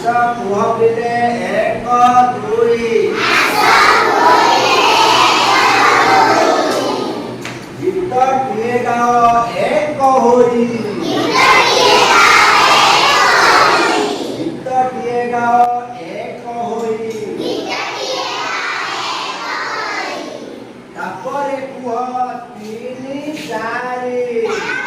କୁହ ପିଲେ 1 2 ଗୀତଟିଏ ଗାଅ ଏକ ହୋଇ ଗୀତଟିଏ ଗାଅ ଏକ ହୋଇ ତାପରେ କୁହ 3 4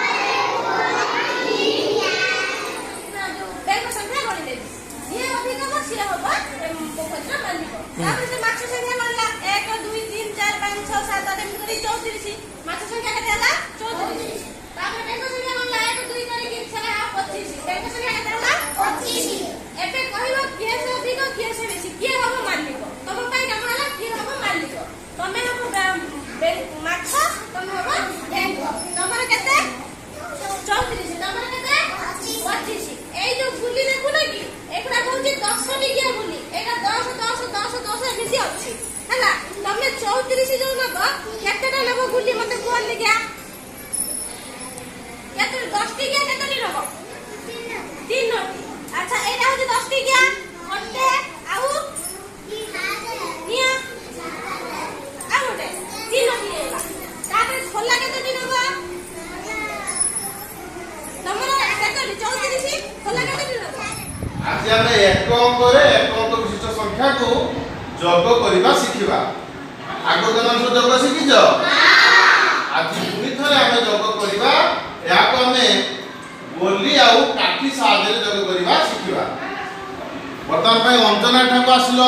आज आम एक अंकरे एक अंक विशिष्ट संख्या को जोग करने शिखा आग तुम सब जोग शिखिच आज पुणी थे आम जोग करवा आम गोली आउ काठी साहाय्य जोग करवा शिखा बर्तमान अंजना ठाक आसिल